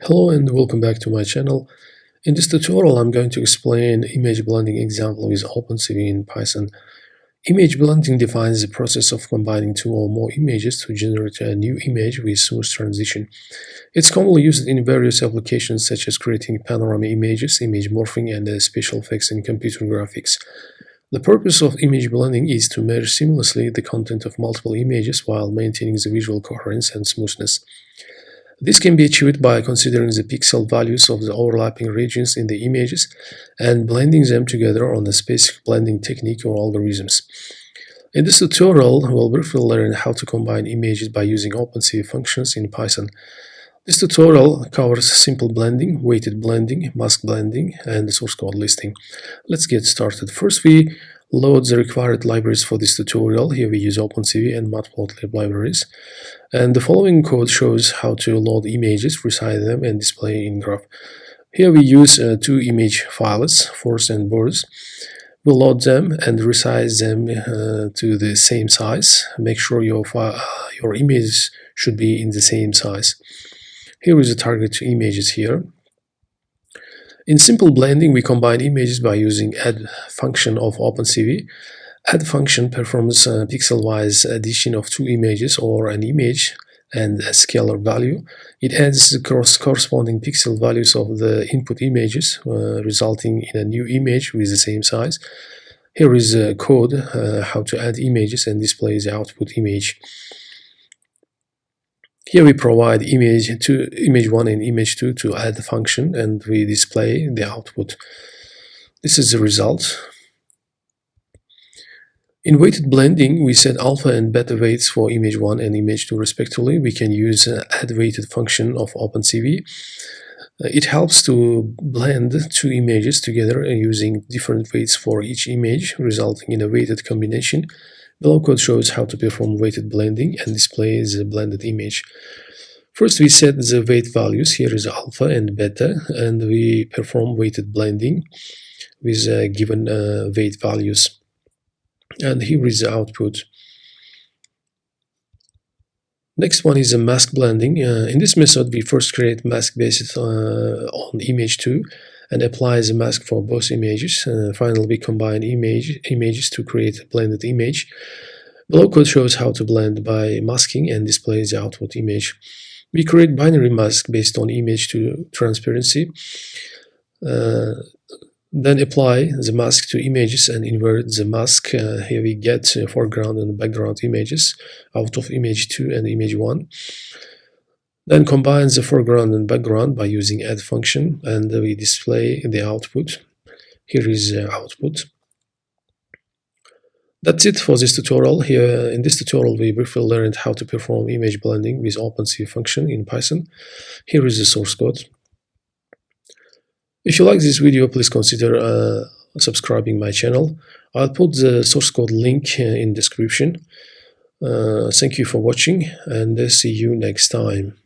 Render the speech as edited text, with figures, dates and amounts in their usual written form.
Hello and welcome back to my channel. In this tutorial, I'm going to explain image blending example with OpenCV in Python. Image blending defines the process of combining two or more images to generate a new image with smooth transition. It's commonly used in various applications such as creating panorama images, image morphing, and special effects in computer graphics. The purpose of image blending is to merge seamlessly the content of multiple images while maintaining the visual coherence and smoothness. This can be achieved by considering the pixel values of the overlapping regions in the images and blending them together on a specific blending technique or algorithms. In this tutorial, we'll briefly learn how to combine images by using OpenCV functions in Python. This tutorial covers simple blending, weighted blending, mask blending, and the source code listing. Let's get started. First, we load the required libraries for this tutorial. Here we use OpenCV and Matplotlib libraries. And the following code shows how to load images, resize them, and display in graph. Here we use two image files, force and borders. We'll load them and resize them to the same size. Make sure your images should be in the same size. Here is the target images here. In simple blending, we combine images by using add function of OpenCV. Add function performs pixel-wise addition of two images or an image and a scalar value. It adds the corresponding pixel values of the input images, resulting in a new image with the same size. Here is a code how to add images and display the output image. Here we provide image 1 and image 2 to add the function, and we display the output. This is the result. In weighted blending, we set alpha and beta weights for image 1 and image 2 respectively. We can use add weighted function of OpenCV. It helps to blend two images together using different weights for each image, resulting in a weighted combination. Below code shows how to perform weighted blending and display the blended image. First, we set the weight values. Here is alpha and beta, and we perform weighted blending with given weight values. And here is the output. Next one is a mask blending. In this method, we first create mask based on image 2 and apply the mask for both images. Finally, we combine images to create a blended image. Below code shows how to blend by masking and display the output image. We create binary mask based on image 2 transparency. Then apply the mask to images and invert the mask. Here we get foreground and background images out of image 2 and image 1. Then combine the foreground and background by using add function, and we display the output. Here is the output. That's it for this tutorial. Here in this tutorial, we briefly learned how to perform image blending with OpenCV function in Python. Here is the source code. If you like this video, please consider subscribing my channel. I'll put the source code link in description. Thank you for watching, and see you next time.